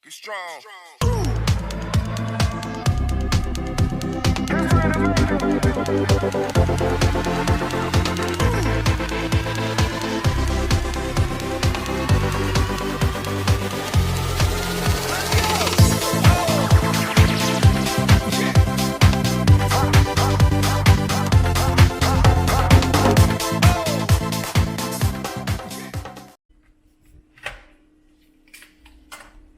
Get strong.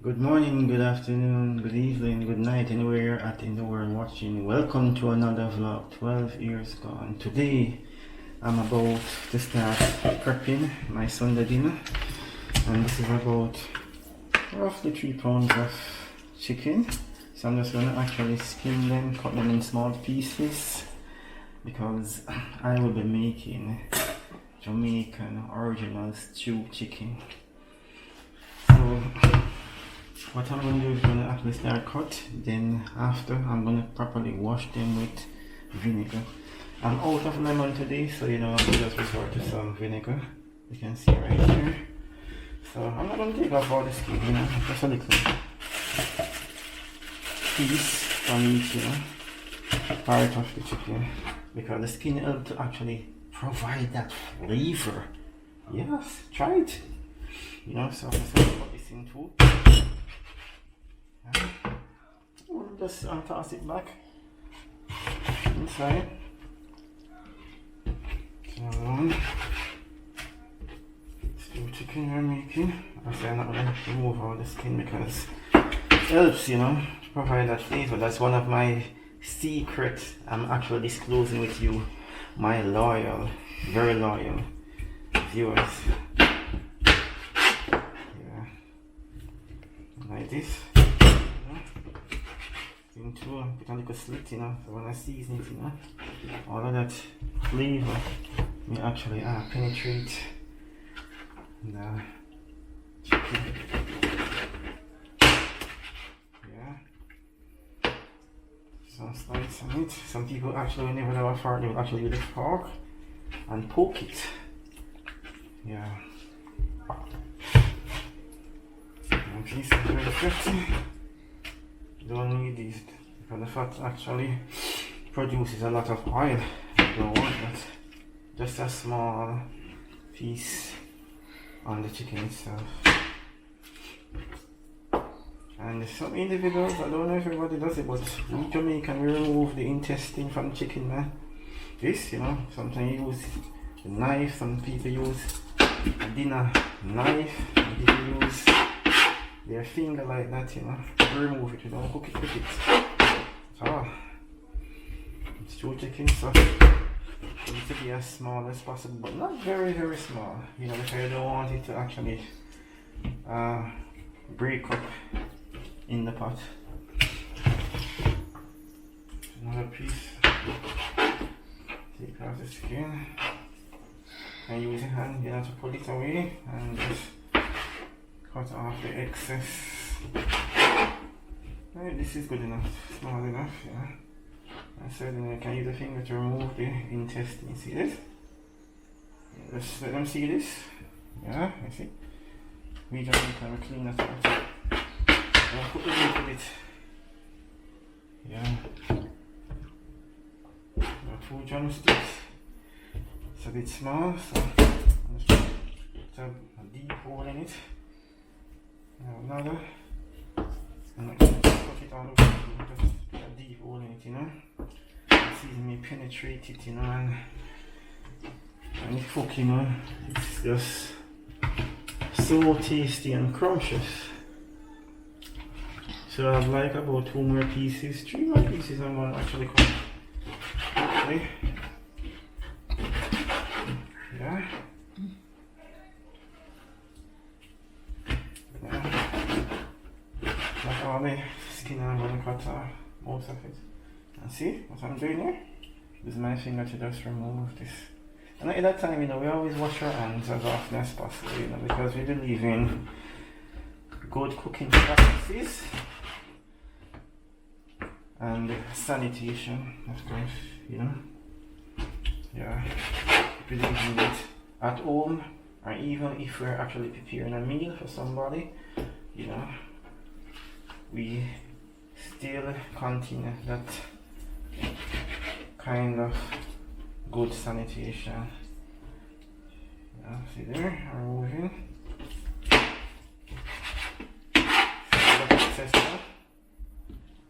Good morning, good afternoon, good evening, good night, anywhere you're at in the world watching. Welcome to another vlog, 12 years gone. Today, I'm about to start prepping my Sunday dinner. And this is about roughly 3 pounds of chicken. So I'm just going to actually skin them, cut them in small pieces. Because I will be making Jamaican original stew chicken. So what I'm going to do is going to actually start cut, then after I'm going to properly wash them with vinegar. I'm out of lemon today, so you know I'll just resort to some vinegar. You can see right here. So I'm not going to take off all the skin, you know, just a little piece from each, you know, part of the chicken, because the skin helps to actually provide that flavor. Yes, try it. You know, so I'm just going to put this in too. We'll just toss it back inside. So, stew chicken we're making. Obviously I'm not going to remove all the skin because it helps, you know, to provide that flavor. That's one of my secrets I'm actually disclosing with you, my loyal, very loyal viewers. Yeah, like this. Into put a little slit, you know, so when I season it, you know, all of that flavor may actually penetrate the chicken. Yeah. Some slice on it. Some people actually, whenever they have a fork, they will actually use the fork and poke it. Yeah. And piece of very pretty. Don't need these because the fat actually produces a lot of oil. You don't want that. Just a small piece on the chicken itself. And some individuals, I don't know if everybody does it, but we Jamaican, we remove the intestine from the chicken, man. This, you know, sometimes you use the knife, some people use a dinner knife, some people use their finger like that, you know. Remove it, you don't cook it with it. So, stew chicken, so it needs to be as small as possible, but not very, very small, you know, because you don't want it to actually break up in the pot. Another piece. Take off the skin and use your hand, you know, to pull it away and just cut off the excess. Right, this is good enough, small enough, yeah. And so then I can use the finger to remove the intestine. See this? Yeah, just let them see this. Yeah, I see. We just need to clean that out. I'll put the lid with it. Yeah. Got 2 drumsticks. It's a bit small, so I'm just put a deep hole in it. Now another. I'm not going to cut it all over, just put a deep hole in it, you know. Season me penetrate it, you know, and cook, you know, it's just so tasty and scrumptious. So I'd like about 2 more pieces, 3 more pieces I'm going to actually cook. Okay. Yeah. That's all the skin I'm going to cut off, most of it. And see what I'm doing here? Use my finger to just remove this. And at that time, you know, we always wash our hands as often as possible, you know, because we believe in good cooking practices and sanitation, of course, you know. Yeah, we believe in it at home, or even if we're actually preparing a meal for somebody, you know. we still continue that kind of good sanitation. Yeah, see there, removing.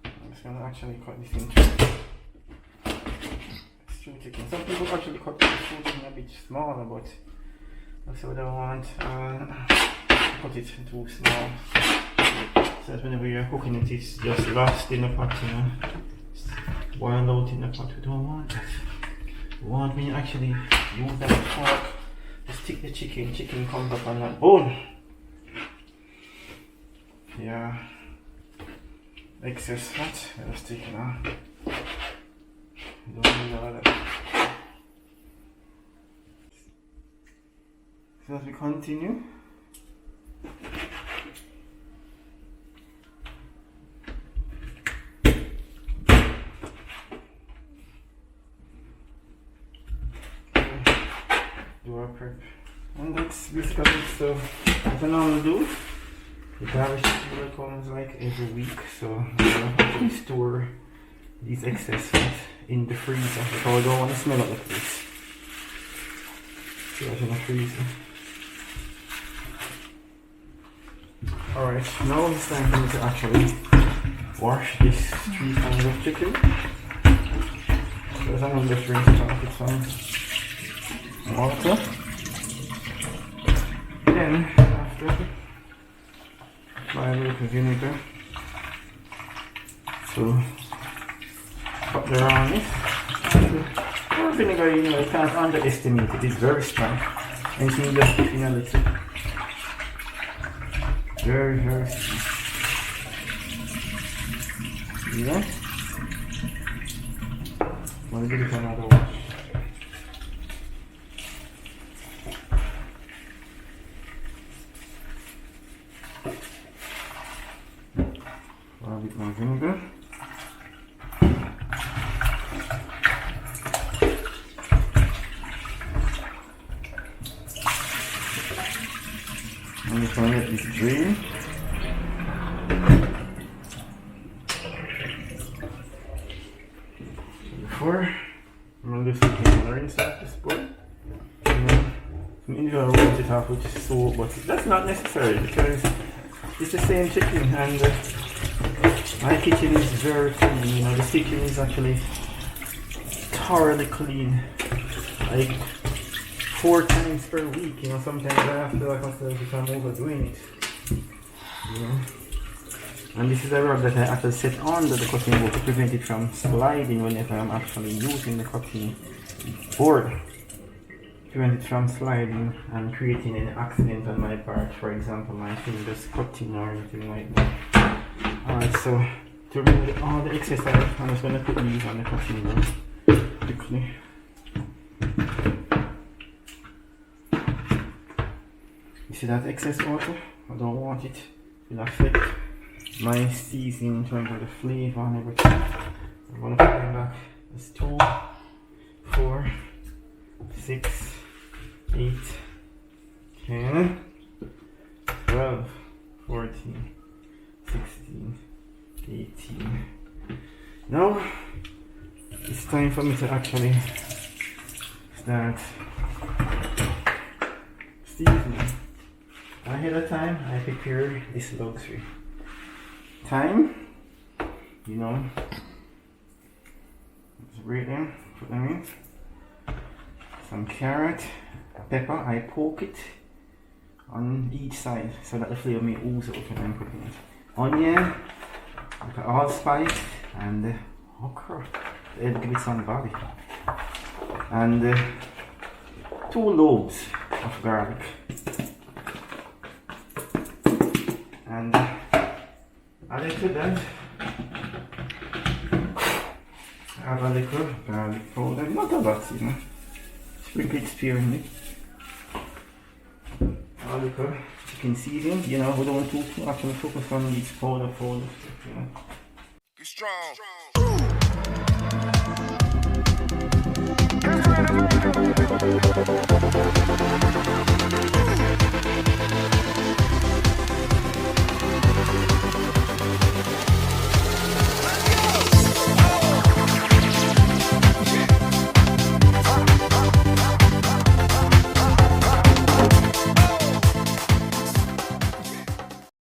I'm just gonna actually cut this into stew chicken. Some people actually cut the stew chicken a bit smaller, but that's what I want. Cut it too small. So that whenever you're cooking it, it's just lost in the pot, you know. It's boiled out in the pot. We don't want that. We want me to actually use that fork to stick the chicken. Chicken comes up on that bone. Yeah. Excess fat, let's take it out. Don't need all that. So as we continue, do our prep. And that's basically it. So as I normally do, the garbage disposal comes like every week, so I'm gonna actually store these excess fat in the freezer because I don't want to smell up the place. So that's in the freezer. Alright, now it's time for me to actually wash this 3 pounds of chicken. So I'm going to just rinse it off with some water. Then after, apply a little vinegar to put around it. Or vinegar, you know, you can't underestimate it, it's very strong. And you can just put in a little. Very, very strong. Yeah. I'm going to give it another wash. A bit more vinegar. I'm just going to let this drain. Before, I'm going to do something rinse off this bowl. Some individual rinse it off with soap, but that's not necessary because it's the same chicken and my kitchen is very clean. You know, the kitchen is actually thoroughly clean. Like 4 times per week, you know, sometimes I have to like myself if I'm overdoing it. You know? And this is a rug that I actually set under the cutting board to prevent it from sliding whenever I'm actually using the cutting board. Prevent it from sliding and creating an accident on my part, for example my fingers cutting or anything like that. Alright, so to remove all the excess out, I'm just going to put these on the cutting board quickly. You see that excess water? I don't want it. It will affect my seasoning in terms of the flavor and everything. I'm going to put them back. It's 2, 4, 6, 8, 10, 12, 14, 16, 18. Now it's time for me to actually start seasoning. Ahead of time, I prepare this luxury. Thyme, you know, just break them, put them in. Some carrot, pepper, I poke it on each side so that the flavor may ooze out when I'm cooking it. Onion, allspice, and okra. It'll give it some body. And 2 loaves of garlic. And added to that, add a little garlic powder, not a lot, you know. Sprinkle it sparingly. A little chicken seasoning, you know, we don't want to actually focus on these powder stuff, you know. Get strong.